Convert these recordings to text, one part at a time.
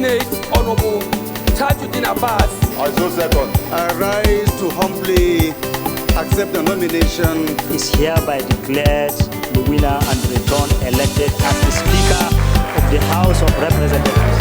nominate Honorable Tajuddin Abbas. I so second. I rise to humbly accept the nomination. Is hereby declared the winner and returned elected as the Speaker of the House of Representatives.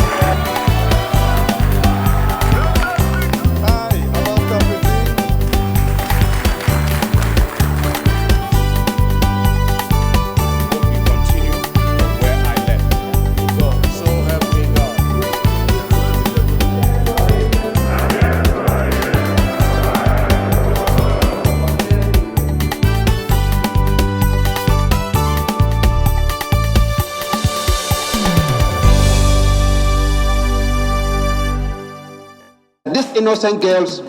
These innocent girls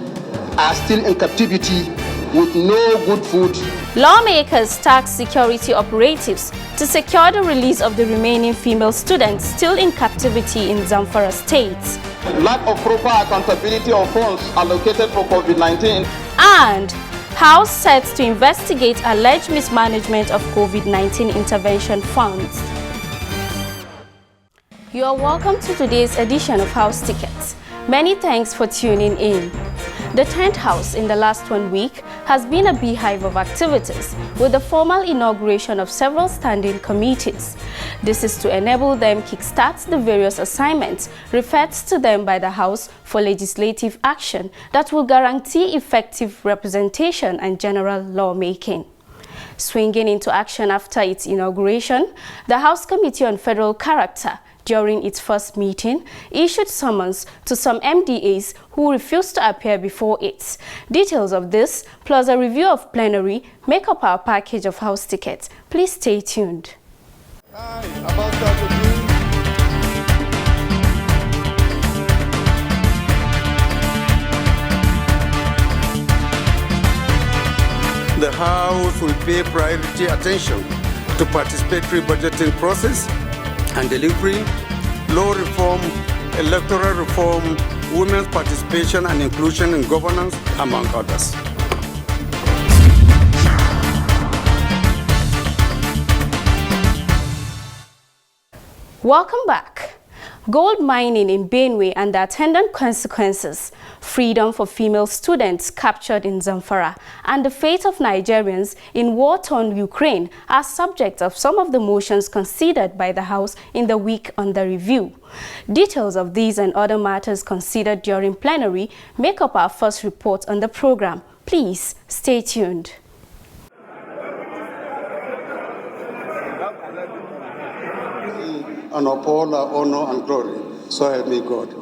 are still in captivity with no good food. Lawmakers tasked security operatives to secure the release of the remaining female students still in captivity in Zamfara State. Lack of proper accountability of funds allocated for COVID-19. And House set to investigate alleged mismanagement of COVID-19 intervention funds. You are welcome to today's edition of House Tickets. Many thanks for tuning in. The 10th House in the last 1 week has been a beehive of activities with the formal inauguration of several standing committees. This is to enable them kickstart the various assignments referred to them by the House for legislative action that will guarantee effective representation and general lawmaking. Swinging into action after its inauguration, the House Committee on Federal Character during its first meeting, issued summons to some MDAs who refused to appear before it. Details of this, plus a review of plenary, make up our package of House tickets. Please stay tuned. The House will pay priority attention to participatory budgeting process and delivery, law reform, electoral reform, women's participation and inclusion in governance, among others. Welcome back. Gold mining in Benue and the attendant consequences, freedom for female students captured in Zamfara, and the fate of Nigerians in war-torn Ukraine are subject of some of the motions considered by the House in the week under review. Details of these and other matters considered during plenary make up our first report on the program. Please stay tuned. And uphold our honor and glory. So help me God.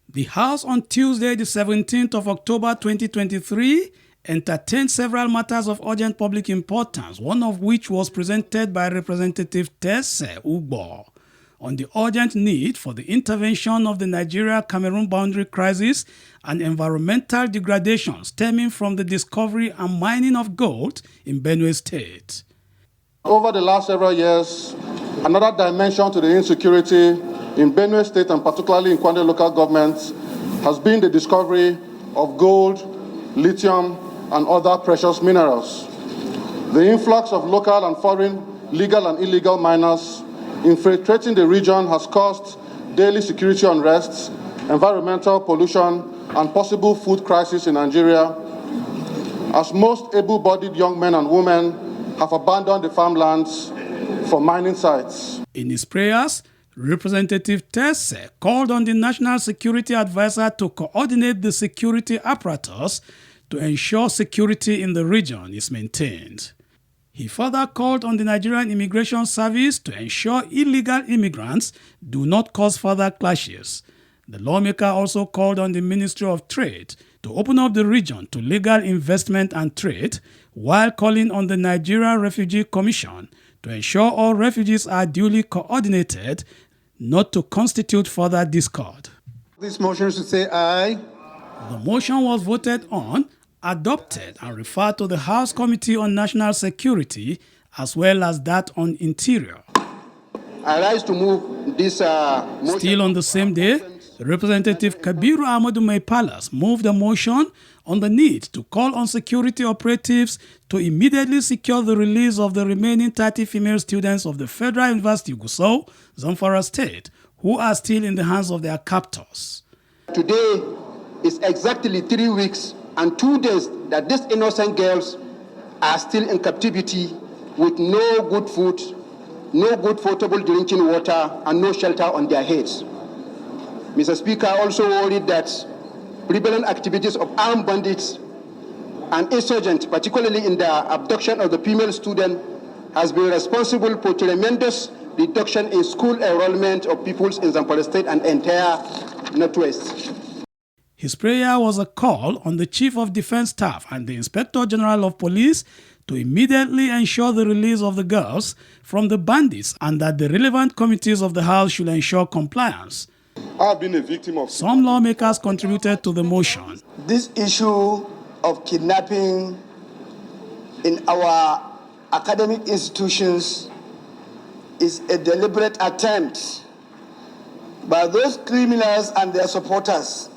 The House on Tuesday, the 17th of October 2023, entertained several matters of urgent public importance, one of which was presented by Representative Tese Ugbo on the urgent need for the intervention of the Nigeria-Cameroon boundary crisis and environmental degradation stemming from the discovery and mining of gold in Benue State. Over the last several years, another dimension to the insecurity in Benue State and particularly in Kwande local governments has been the discovery of gold, lithium, and other precious minerals. The influx of local and foreign legal and illegal miners infiltrating the region has caused daily security unrest, environmental pollution, and possible food crisis in Nigeria, as most able-bodied young men and women have abandoned the farmlands for mining sites. In his prayers, Representative Tese called on the National Security Advisor to coordinate the security apparatus to ensure security in the region is maintained. He further called on the Nigerian Immigration Service to ensure illegal immigrants do not cause further clashes. The lawmaker also called on the Ministry of Trade to open up the region to legal investment and trade, while calling on the Nigerian Refugee Commission to ensure all refugees are duly coordinated, not to constitute further discord. This motion should say aye. The motion was voted on, adopted, and referred to the House Committee on National Security as well as that on Interior. I rise to move this motion. Still on the same day, Representative Kabiru Ahmadu Maipalas moved a motion on the need to call on security operatives to immediately secure the release of the remaining 30 female students of the Federal University Gusau, Zamfara State, who are still in the hands of their captors. Today is exactly 3 weeks and 2 days that these innocent girls are still in captivity with no good food, no good potable drinking water, and no shelter on their heads. Mr. Speaker, also worried that prevalent activities of armed bandits and insurgents, particularly in the abduction of the female student, has been responsible for tremendous reduction in school enrollment of pupils in Zamfara State and entire Northwest. His prayer was a call on the Chief of Defense Staff and the Inspector General of Police to immediately ensure the release of the girls from the bandits and that the relevant committees of the House should ensure compliance. I've been a victim of... Some lawmakers contributed to the motion. This issue of kidnapping in our academic institutions is a deliberate attempt by those criminals and their supporters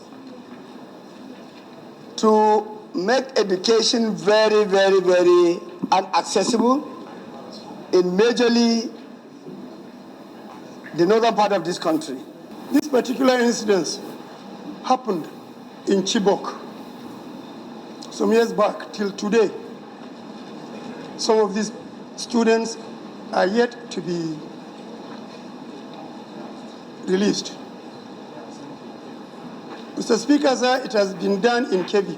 to make education very, very, very inaccessible in majorly the northern part of this country. This particular incident happened in Chibok some years back till today. Some of these students are yet to be released. Mr. Speaker, sir, it has been done in Kebbi.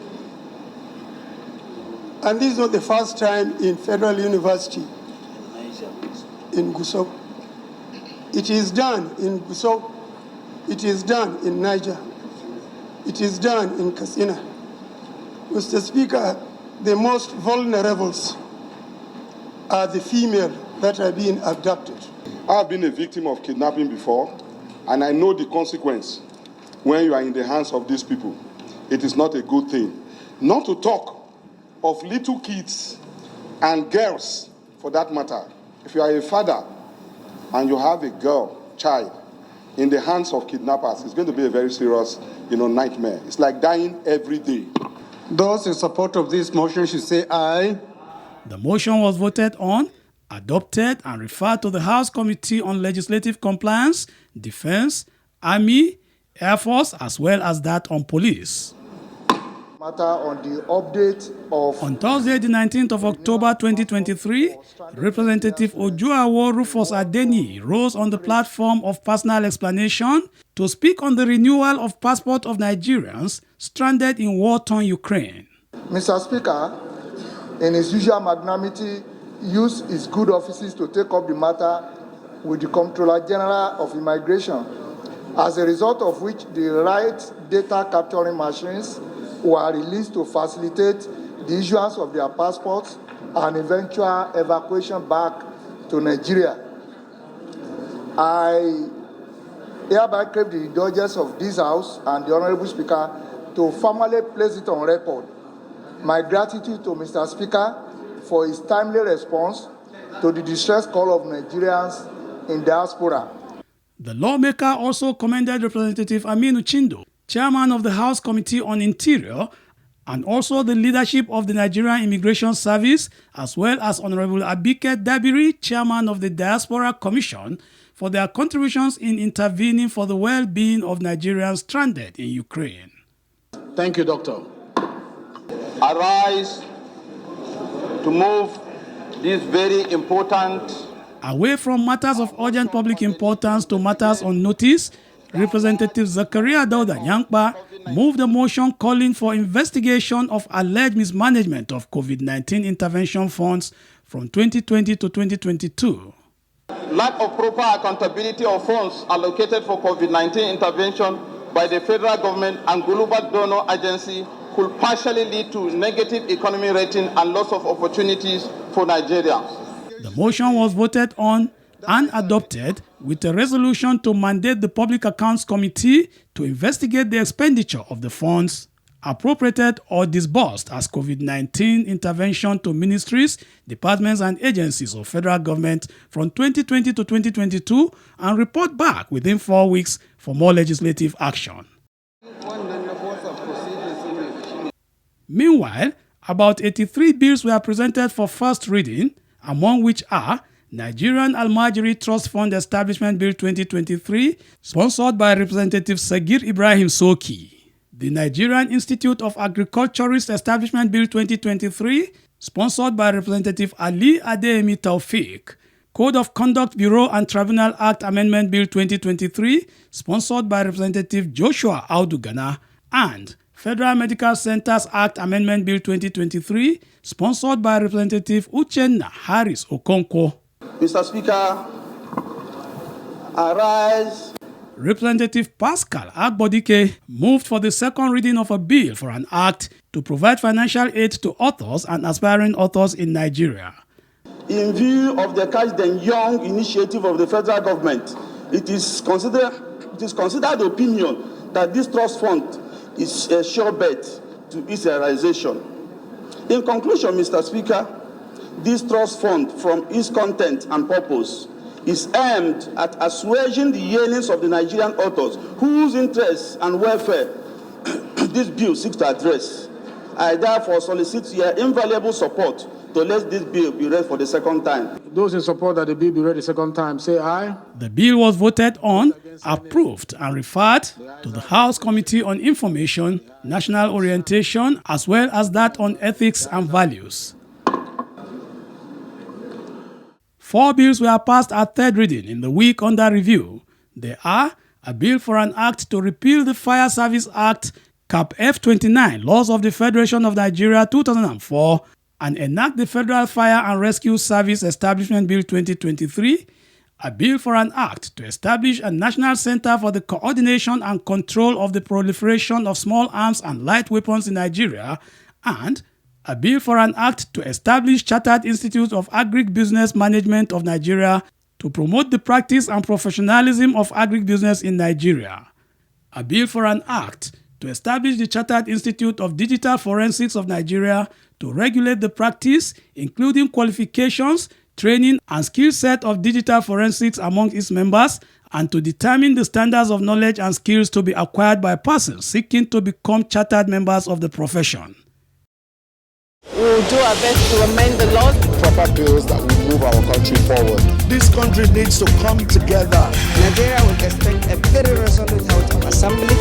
And this is not the first time in Federal University in Gusau. It is done in Gusau. It is done in Niger. It is done in Katsina. Mr. Speaker, the most vulnerables are the female that are being abducted. I've been a victim of kidnapping before, and I know the consequence when you are in the hands of these people. It is not a good thing. Not to talk of little kids and girls, for that matter. If you are a father and you have a child, in the hands of kidnappers, it's going to be a very serious, nightmare. It's like dying every day. Those in support of this motion should say aye. The motion was voted on, adopted, and referred to the House Committee on Legislative Compliance, Defense, Army, Air Force, as well as that on Police. Matter on the update of... On Thursday, the 19th of October 2023, Representative Ojuawo Rufus Adeni rose on the platform of personal explanation to speak on the renewal of passport of Nigerians stranded in war-torn Ukraine. Mr. Speaker, in his usual magnanimity, used his good offices to take up the matter with the Comptroller General of Immigration, as a result of which the right data capturing machines were released to facilitate the issuance of their passports and eventual evacuation back to Nigeria. I hereby crave the indulgence of this House and the Honorable Speaker to formally place it on record my gratitude to Mr. Speaker for his timely response to the distress call of Nigerians in diaspora. The lawmaker also commended Representative Aminu Chindo, chairman of the House Committee on Interior, and also the leadership of the Nigerian Immigration Service, as well as Honorable Abike Dabiri, chairman of the Diaspora Commission, for their contributions in intervening for the well-being of Nigerians stranded in Ukraine. Thank you, Doctor. Arise to move this very important... Away from matters of urgent public importance to matters on notice, Representative Zakaria Dauda Nyankpa moved a motion calling for investigation of alleged mismanagement of COVID-19 intervention funds from 2020 to 2022. Lack of proper accountability of funds allocated for COVID-19 intervention by the federal government and global donor agency could partially lead to negative economy rating and loss of opportunities for Nigerians. The motion was voted on and adopted with a resolution to mandate the Public Accounts Committee to investigate the expenditure of the funds appropriated or disbursed as COVID-19 intervention to ministries, departments and agencies of federal government from 2020 to 2022 and report back within 4 weeks for more legislative action. Meanwhile, about 83 bills were presented for first reading, among which are Nigerian Almajiri Trust Fund Establishment Bill 2023, sponsored by Representative Sagir Ibrahim Soki. The Nigerian Institute of Agriculturist Establishment Bill 2023, sponsored by Representative Ali Adeyemi Taufik. Code of Conduct Bureau and Tribunal Act Amendment Bill 2023, sponsored by Representative Joshua Audugana. And Federal Medical Centers Act Amendment Bill 2023, sponsored by Representative Uchenna Harris Okonkwo. Mr. Speaker, I rise. Representative Pascal Agbodike moved for the second reading of a bill for an act to provide financial aid to authors and aspiring authors in Nigeria. In view of the Catch Them Young initiative of the federal government, it is considered opinion that this trust fund is a sure bet to its realization. In conclusion, Mr. Speaker, this trust fund, from its content and purpose, is aimed at assuaging the yearnings of the Nigerian authors whose interests and welfare this bill seeks to address. I therefore solicit your invaluable support to let this bill be read for the second time. Those in support that the bill be read the second time, say aye. The bill was voted on, approved, and referred to the House Committee on Information, National Orientation, as well as that on Ethics and Values. 4 bills were passed at third reading in the week under review. They are a bill for an act to repeal the Fire Service Act, Cap F29, Laws of the Federation of Nigeria 2004, and enact the Federal Fire and Rescue Service Establishment Bill 2023, a bill for an act to establish a national center for the coordination and control of the proliferation of small arms and light weapons in Nigeria, and a bill for an act to establish Chartered Institute of Agribusiness Management of Nigeria to promote the practice and professionalism of agribusiness in Nigeria. A bill for an act to establish the Chartered Institute of Digital Forensics of Nigeria to regulate the practice, including qualifications, training, and skill set of digital forensics among its members, and to determine the standards of knowledge and skills to be acquired by persons seeking to become chartered members of the profession. We will do our best to amend the law. Proper bills that will move our country forward. This country needs to come together. Nigeria will expect a very resolute House of Assembly.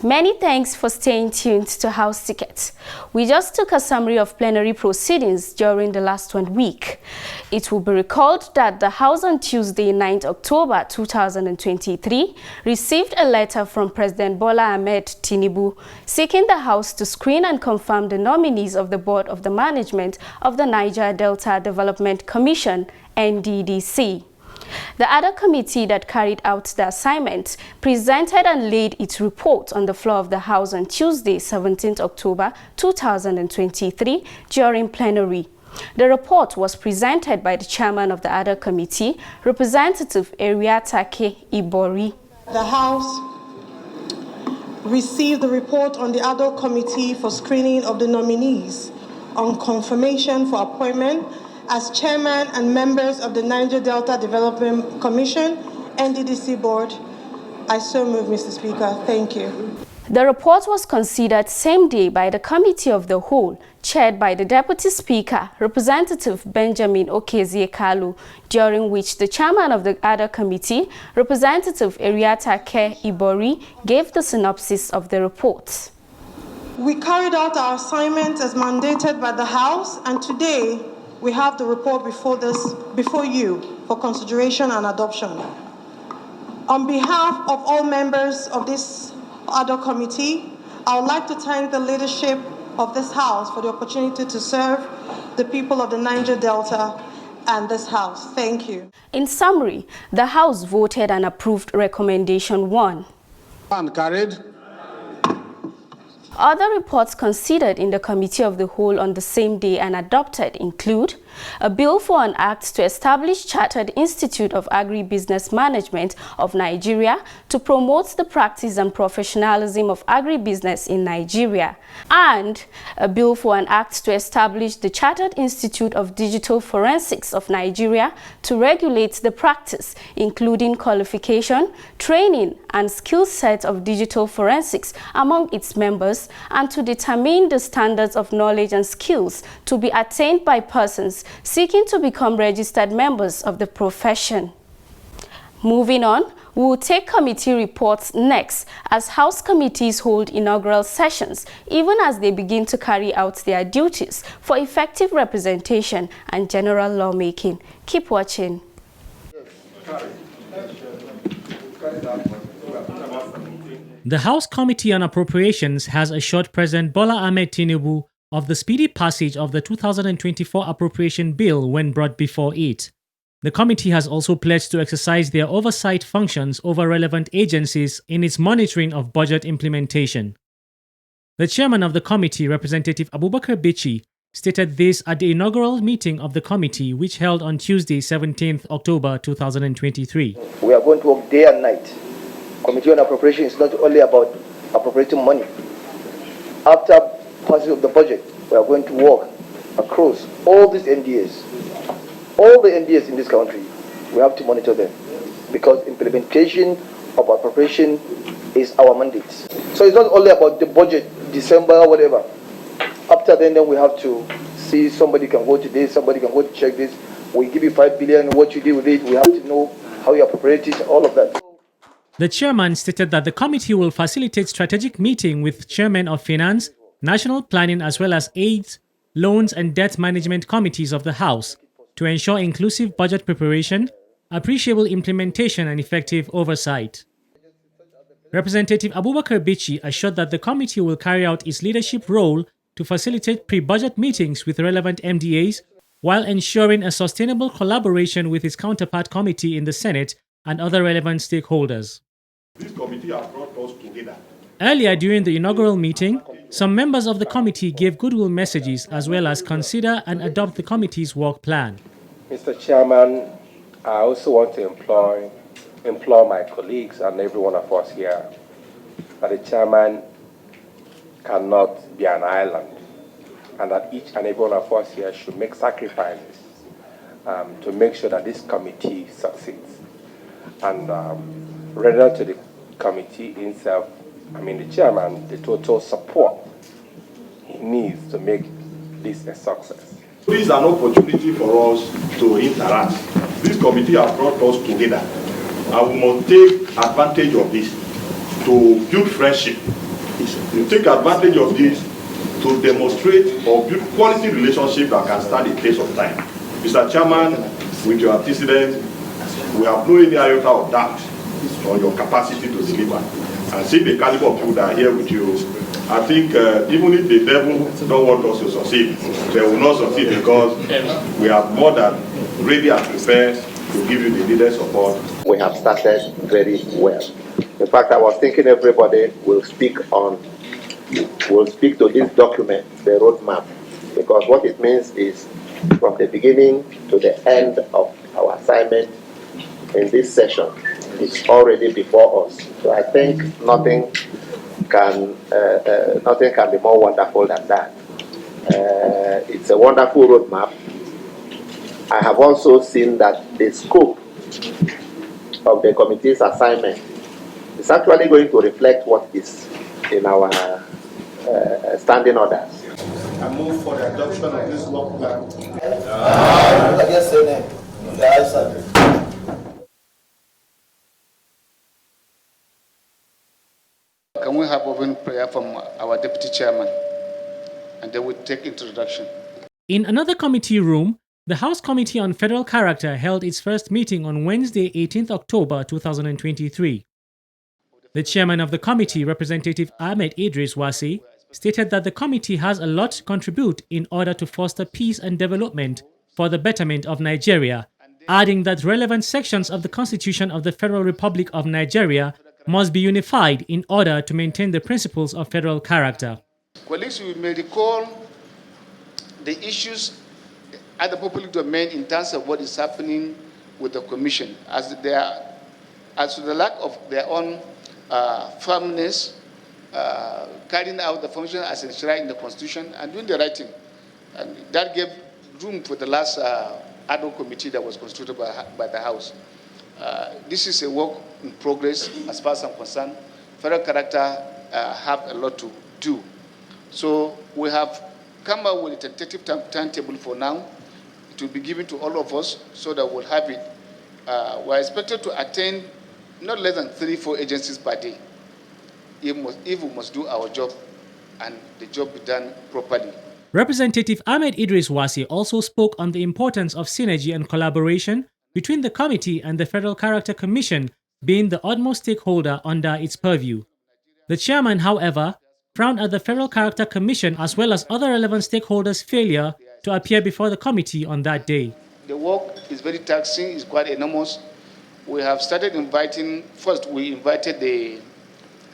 Many thanks for staying tuned to House Ticket. We just took a summary of plenary proceedings during the last 1 week. It will be recalled that the House on Tuesday, 9th October 2023, received a letter from President Bola Ahmed Tinubu seeking the House to screen and confirm the nominees of the Board of the Management of the Niger Delta Development Commission, NDDC. The other committee that carried out the assignment presented and laid its report on the floor of the House on Tuesday, 17th October 2023, during plenary. The report was presented by the chairman of the other committee, Representative Eriatake Ibori. The House received the report on the other committee for screening of the nominees on confirmation for appointment as chairman and members of the Niger Delta Development Commission, NDDC Board. I so move, Mr. Speaker. Thank you. The report was considered same day by the Committee of the Whole, chaired by the Deputy Speaker, Representative Benjamin Okezie Kalu, during which the chairman of the other committee, Representative Eriatake Ibori, gave the synopsis of the report. We carried out our assignment as mandated by the House, and today we have the report before you for consideration and adoption. On behalf of all members of this other committee, I would like to thank the leadership of this House for the opportunity to serve the people of the Niger Delta and this House. Thank you. In summary, the House voted and approved Recommendation 1. And carried. Other reports considered in the Committee of the Whole on the same day and adopted include a bill for an act to establish Chartered Institute of Agribusiness Management of Nigeria to promote the practice and professionalism of agribusiness in Nigeria, and a bill for an act to establish the Chartered Institute of Digital Forensics of Nigeria to regulate the practice, including qualification, training, and skill set of digital forensics among its members, and to determine the standards of knowledge and skills to be attained by persons seeking to become registered members of the profession. Moving on, we will take committee reports next as House committees hold inaugural sessions, even as they begin to carry out their duties for effective representation and general lawmaking. Keep watching. The House Committee on Appropriations has assured President Bola Ahmed Tinubu of the speedy passage of the 2024 appropriation bill when brought before it. The committee has also pledged to exercise their oversight functions over relevant agencies in its monitoring of budget implementation. The chairman of the committee, Representative Abubakar Bichi, stated this at the inaugural meeting of the committee, which held on Tuesday, 17th October 2023. We are going to work day and night. Committee on Appropriation is not only about appropriating money. After passage of the budget, we are going to work across all these MDAs. All the MDAs in this country, we have to monitor them because implementation of appropriation is our mandate. So it's not only about the budget, December or whatever. After then we have to see somebody can go to this, somebody can go to check this. We give you 5 billion, what you do with it, we have to know how you appropriate it, all of that. The chairman stated that the committee will facilitate strategic meeting with chairmen of finance, national planning as well as aids, loans and debt management committees of the House to ensure inclusive budget preparation, appreciable implementation and effective oversight. Representative Abubakar Bichi assured that the committee will carry out its leadership role to facilitate pre-budget meetings with relevant MDAs while ensuring a sustainable collaboration with its counterpart committee in the Senate and other relevant stakeholders. This committee has brought us together. Earlier during the inaugural meeting, some members of the committee gave goodwill messages as well as consider and adopt the committee's work plan. Mr. Chairman, I also want to implore my colleagues and every one of us here that the chairman cannot be an island and that each and every one of us here should make sacrifices to make sure that this committee succeeds. And render to the committee itself, the chairman, the total support he needs to make this a success. This is an opportunity for us to interact. This committee has brought us together, and we must take advantage of this to build friendship. We take advantage of this to demonstrate or build quality relationship that can stand the test of time. Mr. Chairman, with your antecedents, we have no any iota of doubt on your capacity to deliver. And see the caliber of people that are here with you, I think even if the devil don't want us to succeed, they will not succeed because we are more than ready and prepared to give you the needed support. We have started very well. In fact, I was thinking everybody will speak to this document, the roadmap, because what it means is from the beginning to the end of our assignment in this session, it's already before us. So I think nothing can be more wonderful than that. It's a wonderful roadmap. I have also seen that the scope of the committee's assignment is actually going to reflect what is in our standing orders. I move for the adoption of this work plan. Can we have open prayer from our deputy chairman, and then we take introduction. In another committee room, the House Committee on Federal Character held its first meeting on Wednesday, 18th October 2023. The chairman of the committee, Representative Ahmed Idris Wasi, stated that the committee has a lot to contribute in order to foster peace and development for the betterment of Nigeria, adding that relevant sections of the Constitution of the Federal Republic of Nigeria must be unified in order to maintain the principles of federal character. Colleagues, we may recall the issues at the public domain in terms of what is happening with the Commission, as to the lack of their own firmness, carrying out the function as enshrined in the Constitution and doing the right thing. And that gave room for the last ad hoc committee that was constituted by the House. This is a work in progress as far as I'm concerned. Federal character have a lot to do. So we have come up with a tentative timetable for now. It will be given to all of us so that we'll have it. We're expected to attend not less than 3-4 agencies per day if we must do our job and the job be done properly. Representative Ahmed Idris Wasi also spoke on the importance of synergy and collaboration between the committee and the Federal Character Commission, being the utmost stakeholder under its purview. The chairman, however, frowned at the Federal Character Commission as well as other relevant stakeholders' failure to appear before the committee on that day. The work is very taxing, it's quite enormous. We have started inviting, first we invited the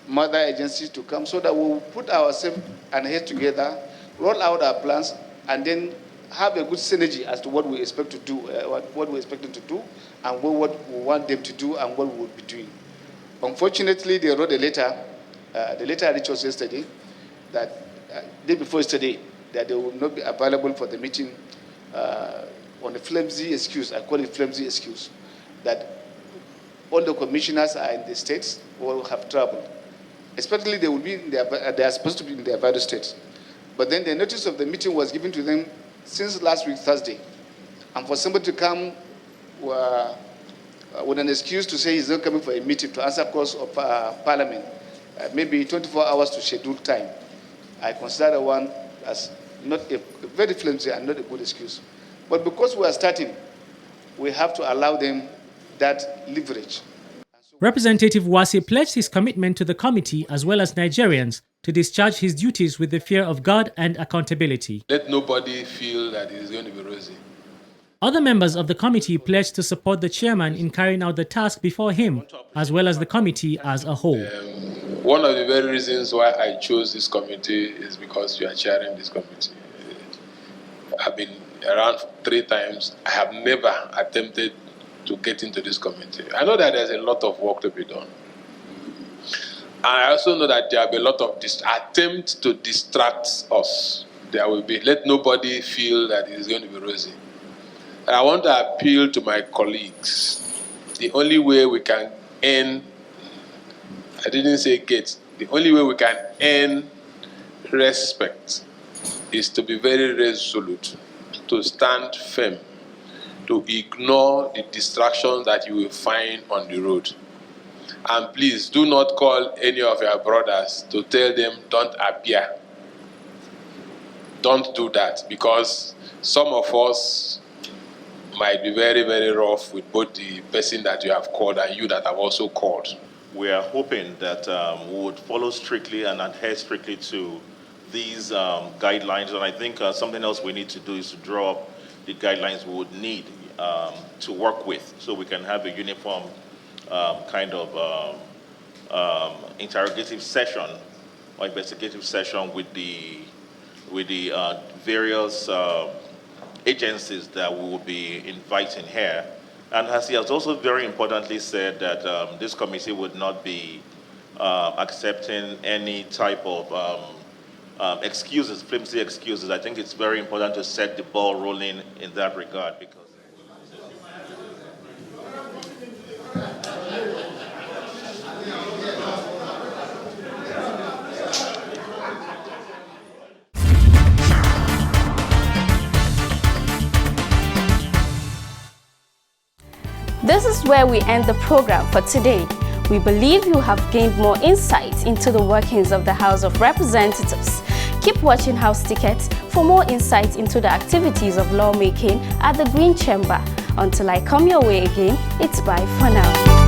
mother agencies to come so that we'll put ourselves and heads together, roll out our plans, and then have a good synergy as to what we expect to do, what we expect them to do, and what we want them to do, and what we will be doing. Unfortunately, they wrote a letter. The letter reached us yesterday, that day before yesterday, that they will not be available for the meeting on a flimsy excuse. I call it flimsy excuse, that all the commissioners are in the states or have traveled. Especially they will be in they are supposed to be in their various states. But then the notice of the meeting was given to them since last week, Thursday. And for somebody to come with an excuse to say he's not coming for a meeting to answer calls of Parliament, maybe 24 hours to schedule time, I consider that one as not a very flimsy and not a good excuse. But because we are starting, we have to allow them that leverage. Representative Wasi pledged his commitment to the committee as well as Nigerians to discharge his duties with the fear of God and accountability. Let nobody feel that it is going to be rosy. Other members of the committee pledged to support the chairman in carrying out the task before him, as well as the committee as a whole. One of the very reasons why I chose this committee is because you are chairing this committee. I've been around 3 times. I have never attempted to get into this committee. I know that there's a lot of work to be done. And I also know that there will be a lot of attempts to distract us. There will be. Let nobody feel that it is going to be rosy. And I want to appeal to my colleagues. The only way we can earn, I didn't say get, the only way we can earn respect is to be very resolute, to stand firm, to ignore the distractions that you will find on the road. And please do not call any of your brothers to tell them don't appear. Don't do that, because some of us might be very, very rough with both the person that you have called and you that have also called. We are hoping that we would follow strictly and adhere strictly to these guidelines. And I think something else we need to do is to draw up the guidelines we would need to work with, so we can have a uniform kind of interrogative session or investigative session with the various agencies that we will be inviting here. And as he has also very importantly said that this committee would not be accepting any type of excuses, flimsy excuses. I think it's very important to set the ball rolling in that regard, because this is where we end the program for today. We believe you have gained more insight into the workings of the House of Representatives. Keep watching House Tickets for more insight into the activities of lawmaking at the Green Chamber. Until I come your way again, it's bye for now.